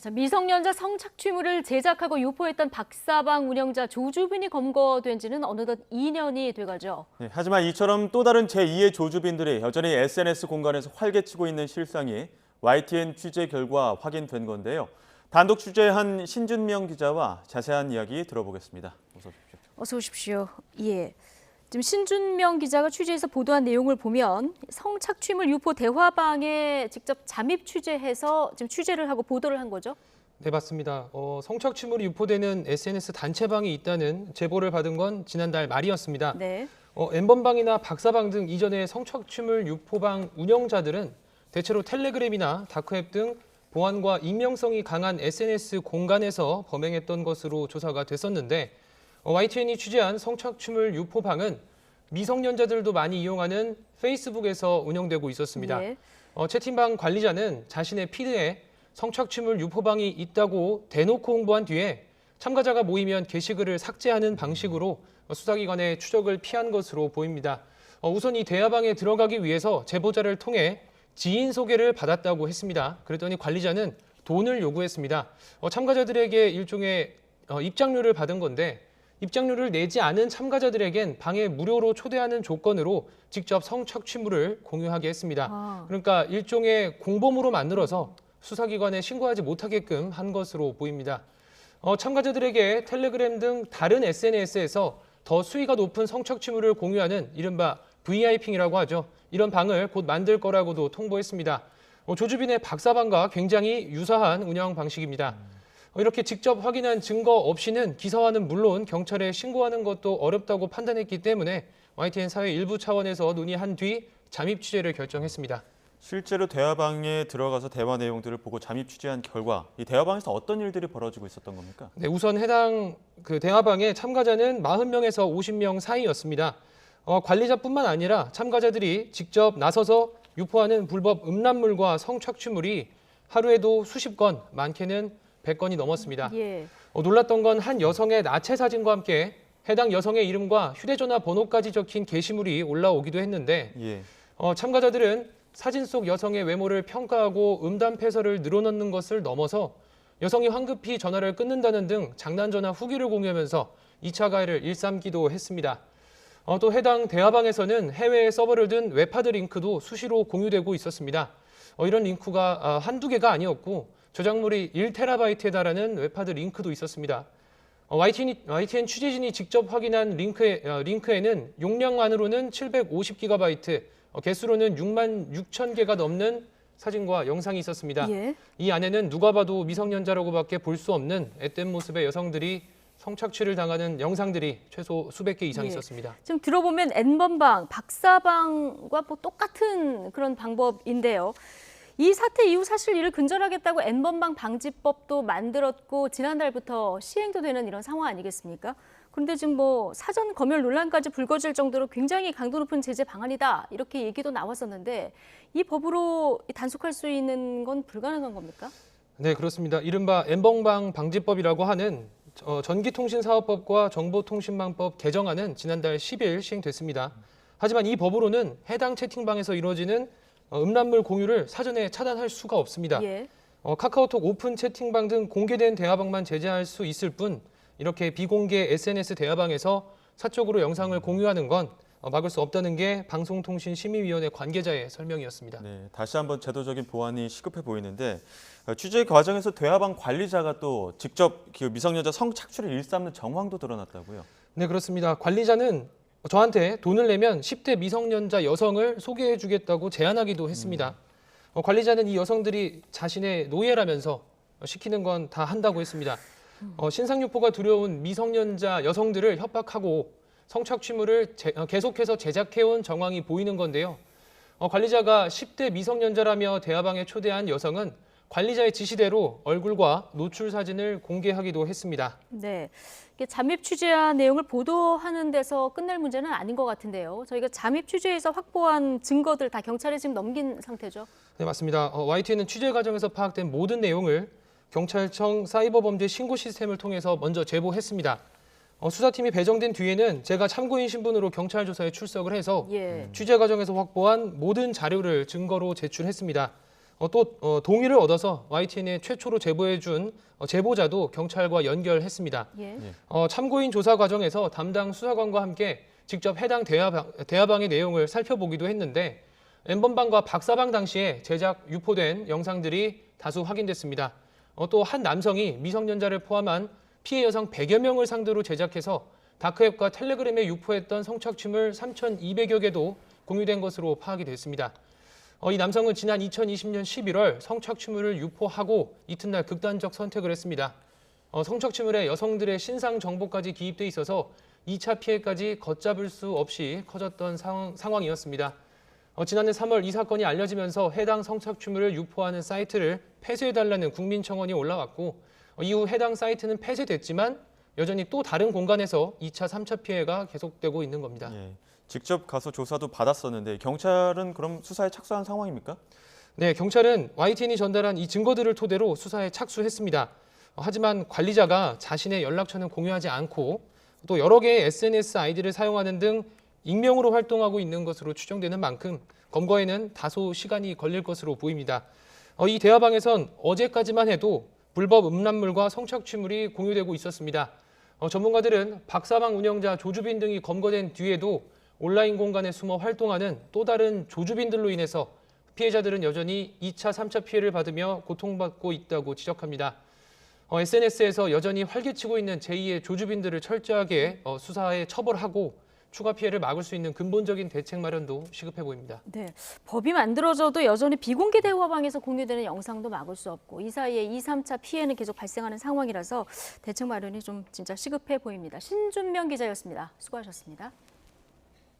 자, 미성년자 성착취물을 제작하고 유포했던 박사방 운영자 조주빈이 검거된 지는 어느덧 2년이 돼가죠. 네, 하지만 이처럼 또 다른 제2의 조주빈들이 여전히 SNS 공간에서 활개치고 있는 실상이 YTN 취재 결과 확인된 건데요. 단독 취재한 신준명 기자와 자세한 이야기 들어보겠습니다. 어서 오십시오. 어서 오십시오. 예. 지금 신준명 기자가 취재해서 보도한 내용을 보면 성착취물 유포 대화방에 직접 잠입 취재해서 지금 취재를 하고 보도를 한 거죠? 네, 맞습니다. 성착취물이 유포되는 SNS 단체방이 있다는 제보를 받은 건 지난달 말이었습니다. 네. N번방이나 박사방 등 이전의 성착취물 유포방 운영자들은 대체로 텔레그램이나 다크웹 등 보안과 익명성이 강한 SNS 공간에서 범행했던 것으로 조사가 됐었는데 YTN이 취재한 성착취물 유포방은 미성년자들도 많이 이용하는 페이스북에서 운영되고 있었습니다. 네. 채팅방 관리자는 자신의 피드에 성착취물 유포방이 있다고 대놓고 홍보한 뒤에 참가자가 모이면 게시글을 삭제하는 방식으로 수사기관의 추적을 피한 것으로 보입니다. 우선 이 대화방에 들어가기 위해서 제보자를 통해 지인 소개를 받았다고 했습니다. 그랬더니 관리자는 돈을 요구했습니다. 참가자들에게 일종의 입장료를 받은 건데 입장료를 내지 않은 참가자들에겐 방에 무료로 초대하는 조건으로 직접 성착취물을 공유하게 했습니다. 그러니까 일종의 공범으로 만들어서 수사기관에 신고하지 못하게끔 한 것으로 보입니다. 참가자들에게 텔레그램 등 다른 SNS에서 더 수위가 높은 성착취물을 공유하는 이른바 VIP이라고 하죠. 이런 방을 곧 만들 거라고도 통보했습니다. 조주빈의 박사방과 굉장히 유사한 운영 방식입니다. 이렇게 직접 확인한 증거 없이는 기사화는 물론 경찰에 신고하는 것도 어렵다고 판단했기 때문에 YTN 사회 일부 차원에서 논의한 뒤 잠입 취재를 결정했습니다. 실제로 대화방에 들어가서 대화 내용들을 보고 잠입 취재한 결과 이 대화방에서 어떤 일들이 벌어지고 있었던 겁니까? 네, 우선 해당 대화방의 참가자는 40명에서 50명 사이였습니다. 관리자뿐만 아니라 참가자들이 직접 나서서 유포하는 불법 음란물과 성착취물이 하루에도 수십 건, 많게는 100건이 넘었습니다. 예. 놀랐던 건 한 여성의 나체 사진과 함께 해당 여성의 이름과 휴대전화 번호까지 적힌 게시물이 올라오기도 했는데 예. 참가자들은 사진 속 여성의 외모를 평가하고 음담 패설을 늘어놓는 것을 넘어서 여성이 황급히 전화를 끊는다는 등 장난전화 후기를 공유하면서 2차 가해를 일삼기도 했습니다. 또 해당 대화방에서는 해외에 서버를 둔 웹하드 링크도 수시로 공유되고 있었습니다. 이런 링크가 한두 개가 아니었고 저작물이 1TB에 달하는 웹하드 링크도 있었습니다. YTN 취재진이 직접 확인한 링크에는 용량만으로는 750GB, 개수로는 6만 6천 개가 넘는 사진과 영상이 있었습니다. 예. 이 안에는 누가 봐도 미성년자라고밖에 볼 수 없는 앳된 모습의 여성들이 성착취를 당하는 영상들이 최소 수백 개 이상 있었습니다. 지금 들어보면 N번방, 박사방과 뭐 똑같은 그런 방법인데요. 이 사태 이후 사실 이를 근절하겠다고 N번방 방지법도 만들었고 지난달부터 시행도 되는 이런 상황 아니겠습니까? 그런데 지금 뭐 사전 검열 논란까지 불거질 정도로 굉장히 강도 높은 제재 방안이다 이렇게 얘기도 나왔었는데 이 법으로 단속할 수 있는 건 불가능한 겁니까? 네, 그렇습니다. 이른바 N번방 방지법이라고 하는 전기통신사업법과 정보통신망법 개정안은 지난달 10일 시행됐습니다. 하지만 이 법으로는 해당 채팅방에서 이루어지는 음란물 공유를 사전에 차단할 수가 없습니다. 예. 카카오톡 오픈 채팅방 등 공개된 대화방만 제재할 수 있을 뿐 이렇게 비공개 SNS 대화방에서 사적으로 영상을 공유하는 건 막을 수 없다는 게 방송통신심의위원회 관계자의 설명이었습니다. 네, 다시 한번 제도적인 보완이 시급해 보이는데 취재 과정에서 대화방 관리자가 또 직접 미성년자 성착취를 일삼는 정황도 드러났다고요? 네, 그렇습니다. 관리자는 저한테 돈을 내면 10대 미성년자 여성을 소개해주겠다고 제안하기도 했습니다. 관리자는 이 여성들이 자신의 노예라면서 시키는 건 다 한다고 했습니다. 신상유포가 두려운 미성년자 여성들을 협박하고 성착취물을 계속해서 제작해온 정황이 보이는 건데요. 관리자가 10대 미성년자라며 대화방에 초대한 여성은 관리자의 지시대로 얼굴과 노출 사진을 공개하기도 했습니다. 네, 이게 잠입 취재한 내용을 보도하는 데서 끝낼 문제는 아닌 것 같은데요. 저희가 잠입 취재에서 확보한 증거들 다 경찰에 지금 넘긴 상태죠? 네, 맞습니다. YTN은 취재 과정에서 파악된 모든 내용을 경찰청 사이버범죄 신고 시스템을 통해서 먼저 제보했습니다. 수사팀이 배정된 뒤에는 제가 참고인 신분으로 경찰 조사에 출석을 해서 취재 과정에서 확보한 모든 자료를 증거로 제출했습니다. 동의를 얻어서 YTN에 최초로 제보해준 제보자도 경찰과 연결했습니다. 예. 참고인 조사 과정에서 담당 수사관과 함께 직접 해당 대화방의 내용을 살펴보기도 했는데 N번방과 박사방 당시에 제작 유포된 영상들이 다수 확인됐습니다. 또 한 남성이 미성년자를 포함한 피해 여성 100여 명을 상대로 제작해서 다크웹과 텔레그램에 유포했던 성착취물 3,200여 개도 공유된 것으로 파악이 됐습니다. 이 남성은 지난 2020년 11월 성착취물을 유포하고 이튿날 극단적 선택을 했습니다. 성착취물에 여성들의 신상 정보까지 기입돼 있어서 2차 피해까지 걷잡을 수 없이 커졌던 상황이었습니다. 지난해 3월 이 사건이 알려지면서 해당 성착취물을 유포하는 사이트를 폐쇄해달라는 국민청원이 올라왔고 이후 해당 사이트는 폐쇄됐지만 여전히 또 다른 공간에서 2차, 3차 피해가 계속되고 있는 겁니다. 예. 직접 가서 조사도 받았었는데 경찰은 그럼 수사에 착수한 상황입니까? 네, 경찰은 YTN이 전달한 이 증거들을 토대로 수사에 착수했습니다. 하지만 관리자가 자신의 연락처는 공유하지 않고 또 여러 개의 SNS 아이디를 사용하는 등 익명으로 활동하고 있는 것으로 추정되는 만큼 검거에는 다소 시간이 걸릴 것으로 보입니다. 이 대화방에선 어제까지만 해도 불법 음란물과 성착취물이 공유되고 있었습니다. 전문가들은 박사방 운영자 조주빈 등이 검거된 뒤에도 온라인 공간에 숨어 활동하는 또 다른 조주빈들로 인해서 피해자들은 여전히 2차, 3차 피해를 받으며 고통받고 있다고 지적합니다. SNS에서 여전히 활개치고 있는 제2의 조주빈들을 철저하게 수사에 처벌하고 추가 피해를 막을 수 있는 근본적인 대책 마련도 시급해 보입니다. 네, 법이 만들어져도 여전히 비공개 대화방에서 공유되는 영상도 막을 수 없고 이 사이에 2, 3차 피해는 계속 발생하는 상황이라서 대책 마련이 좀 진짜 시급해 보입니다. 신준명 기자였습니다. 수고하셨습니다.